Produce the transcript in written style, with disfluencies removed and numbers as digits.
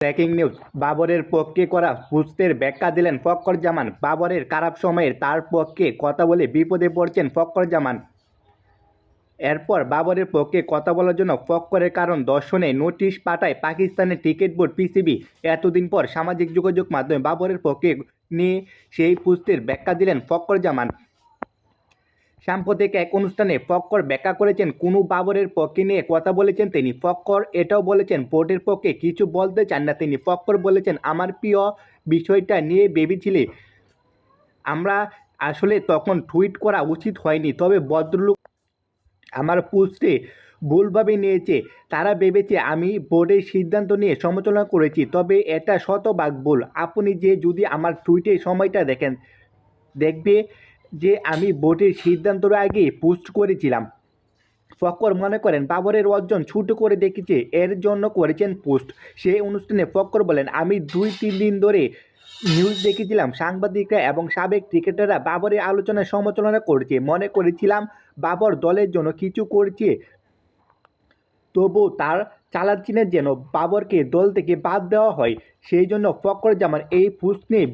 Breaking news, বাবরের পক্ষে করা পোস্টের ব্যাখ্যা দিলেন ফখর জামান। বাবরের খারাপ সময়ে তার পক্ষে কথা বলে বিপদে পড়ছেন ফখর জামান। এরপর বাবরের পক্ষে কথা বলার জন্য ফখরের কারণ দর্শনে নোটিশ পাঠায় পাকিস্তানের ক্রিকেট বোর্ড পিসিবি। এতদিন পর সামাজিক যোগাযোগ মাধ্যমে বাবরের পক্ষে নিয়ে সেই পোস্টের ব্যাখ্যা দিলেন ফখর জামান। সাম্প্রতিক এক অনুষ্ঠানে ফখর ব্যাখ্যা করেছেন কোনো বাবরের পক্ষে নিয়ে কথা বলেছেন তিনি। ফখর এটাও বলেছেন বোর্ডের পক্ষে কিছু বলতে চান না তিনি। ফখর বলেছেন, আমার প্রিয় বিষয়টা নিয়ে ভেবেছিলে আমরা আসলে তখন টুইট করা উচিত হয়নি, তবে ভদ্রলোক আমার পোস্টে ভুলভাবে নিয়েছে। তারা ভেবেছে আমি বোর্ডের সিদ্ধান্ত নিয়ে সমালোচনা করেছি, তবে এটা শতভাগ ভুল। আপনি যদি আমার টুইটের সময়টা দেখেন, দেখবে যে আমি বোর্ডের সিদ্ধান্তের আগে পোস্ট করেছিলাম। ফখর মনে করেন বাবরের অর্জন ছোট করে দেখেছে, এর জন্য করেছেন পোস্ট। সেই অনুষ্ঠানে ফখর বলেন, আমি 2-3 দিন ধরে নিউজ দেখেছিলাম সাংবাদিকরা এবং সাবেক ক্রিকেটাররা বাবরের আলোচনায় সমালোচনা করেছে। মনে করেছিলাম বাবর দলের জন্য কিছু করছে, তবু তার চালাচ্ছিলেন যেন বাবরকে দল থেকে বাদ দেওয়া হয়। সেই জন্য ফখর জামান এই পোস্ট নিয়ে